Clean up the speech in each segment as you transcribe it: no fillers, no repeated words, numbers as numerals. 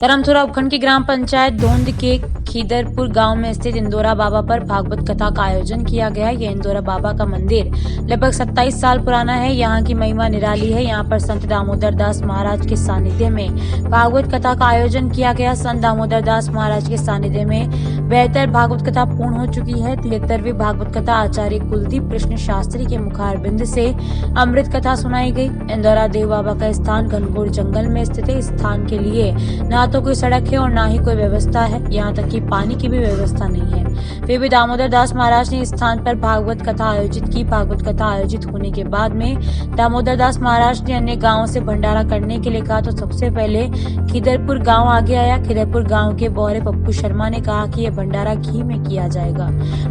धरमथुरा उपखंड की ग्राम पंचायत धोंद के खीदरपुर गांव में स्थित इंदौरा बाबा पर भागवत कथा का आयोजन किया गया। यह इंदौरा बाबा का मंदिर लगभग 27 साल पुराना है। यहाँ की महिमा निराली है। यहाँ पर संत दामोदर दास महाराज के सानिध्य में भागवत कथा का आयोजन किया गया। संत दामोदर दास महाराज के सानिध्य में 72 भागवत कथा पूर्ण हो चुकी है। 73वीं भागवत कथा आचार्य कुलदीप कृष्ण शास्त्री के मुखारबिंद से अमृत कथा सुनाई गई। इंदौरा देव बाबा का स्थान घनघोर जंगल में स्थित है। इस स्थान के लिए ना तो कोई सड़क है और ना ही कोई व्यवस्था है, यहाँ तक कि पानी की भी व्यवस्था नहीं है। फिर भी दामोदर दास महाराज ने इस स्थान पर भागवत कथा आयोजित की। भागवत कथा आयोजित होने के बाद में दामोदर दास महाराज ने अन्य गाँव से भंडारा करने के लिए कहा तो सबसे पहले खीदरपुर गाँव आगे आया। खीदरपुर गाँव के बौरे पप्पू शर्मा ने कहा कि यह भंडारा घी में किया जाएगा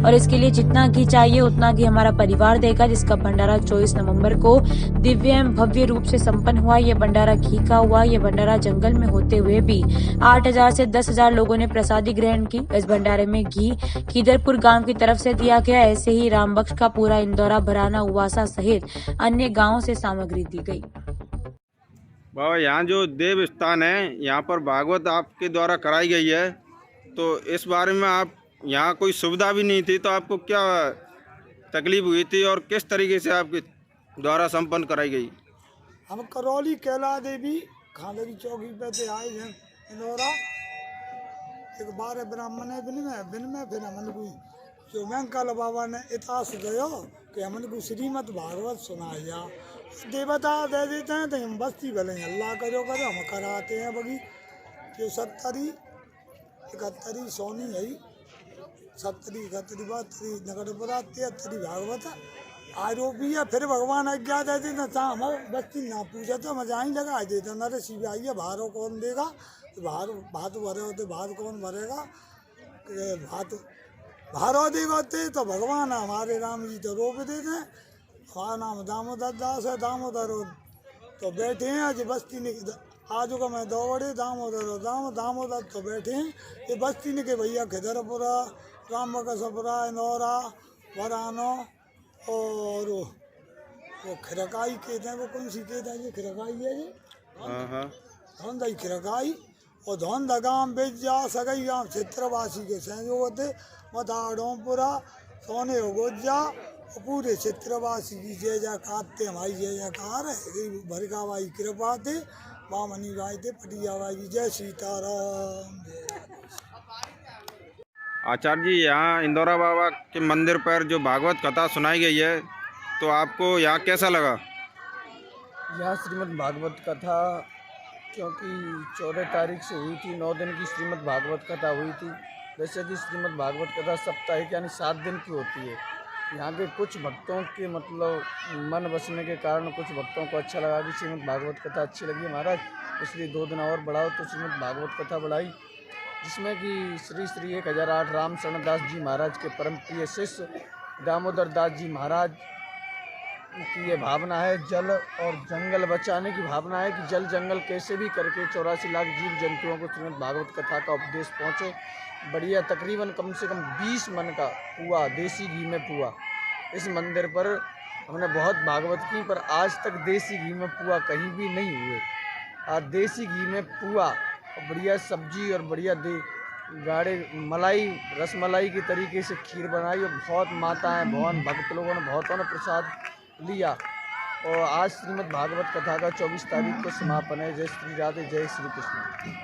और इसके लिए जितना घी चाहिए उतना घी हमारा परिवार देगा, जिसका भंडारा 24 नवम्बर को दिव्य एवं भव्य रूप से संपन्न हुआ। यह भंडारा घी का हुआ। यह भंडारा जंगल में होते हुए भी 8,000 से 10,000 लोगों ने प्रसादी ग्रहण की। इस भंडारे में घी खीदरपुर गांव की तरफ से दिया गया। ऐसे ही रामबख्श का पूरा इंदौरा, भराना, उवासा सहित अन्य गांवों से सामग्री दी गई। बाबा, यहाँ जो देव स्थान है, यहाँ पर भागवत आपके द्वारा कराई गई है, तो इस बारे में आप यहाँ कोई सुविधा भी नहीं थी, तो आपको क्या तकलीफ हुई थी और किस तरीके से आपके द्वारा संपन्न कराई गई? हम करौली कैला देवी खांदरी चौकी पे थे आए हैं इंदौरा। एक 12 ब्राह्मण है बिन में फिर हमन को जो वेंकल बाबा ने इतिहास गयो कि हमन को श्रीमद् भागवत सुनाया। देवता दे देते हैं तो हम बस्ती भले अल्लाह करो हम कराते हैं। बगी जो 70 71 सोनी है, 70 71 72 नगरपुरा 73 भागवत आरोपी है। फिर भगवान आज्ञा देते न चाह हम बस्ती ना पूछे तो मजा ही लगा देते न रे शिव आइए भारो कौन देगा, भात भरे होते भात कौन भरेगा, भारो देते तो भगवान हमारे राम जी तो रोक देते हैं। हमारा नाम दामोदर दास है, दामोदर तो बैठे हैं आज बस्ती ने आज को मैं दौड़े दामोदर तो बैठे हैं ये बस्ती ने के भैया खिदरपुरा, रामबकसपुरा, इंदौरा, वरानो और वो खिरकाई कहते हैं। वो कौन सी कहते हैं? ये खिरकाई है जी, धौंदा खिरकाई और धौंदा गाँव बेच जा सगई गाँव क्षेत्रवासी के सहयोग होते मथा डोमपुरा सोने हो गोजा और पूरे क्षेत्रवासी की जय जयकार थे। हमारी जय जयकार है भरका भाई कृपा थे, बामनी भाई थे, पटिया भाई की जय सीताराम। आचार्य जी, यहाँ इंदौरा बाबा के मंदिर पर जो भागवत कथा सुनाई गई है, तो आपको यहाँ कैसा लगा? यहाँ श्रीमद् भागवत कथा क्योंकि 14 तारीख से हुई थी, 9 दिन की श्रीमद् भागवत कथा हुई थी। वैसे कि श्रीमद् भागवत कथा साप्ताहिक यानी 7 दिन की होती है। यहाँ के कुछ भक्तों के मतलब मन बसने के कारण कुछ भक्तों को अच्छा लगा कि श्रीमद् भागवत कथा अच्छी लगी महाराज, इसलिए 2 दिन और बढ़ाओ। तो श्रीमद् भागवत कथा बढ़ाई, जिसमें कि श्री श्री 1008 राम शरण दास जी महाराज के परम प्रिय शिष्य दामोदर दास जी महाराज की ये भावना है, जल और जंगल बचाने की भावना है कि जल जंगल कैसे भी करके 84 लाख जीव जंतुओं को श्रीमद् भागवत कथा का उपदेश पहुँचे। बढ़िया तकरीबन कम से कम 20 मन का पुआ, देसी घी में पुआ। इस मंदिर पर हमने बहुत भागवत की, पर आज तक देसी घी में पुआ कहीं भी नहीं हुए। आज देसी घी में पुआ और बढ़िया सब्जी और बढ़िया गाढ़े मलाई, रसमलाई के तरीके से खीर बनाई और बहुत माताएं, बहुत भक्त लोगों ने, बहुतों ने प्रसाद लिया। और आज श्रीमद् भागवत कथा का 24 तारीख को समापन है। जय श्री राधे, जय श्री कृष्ण।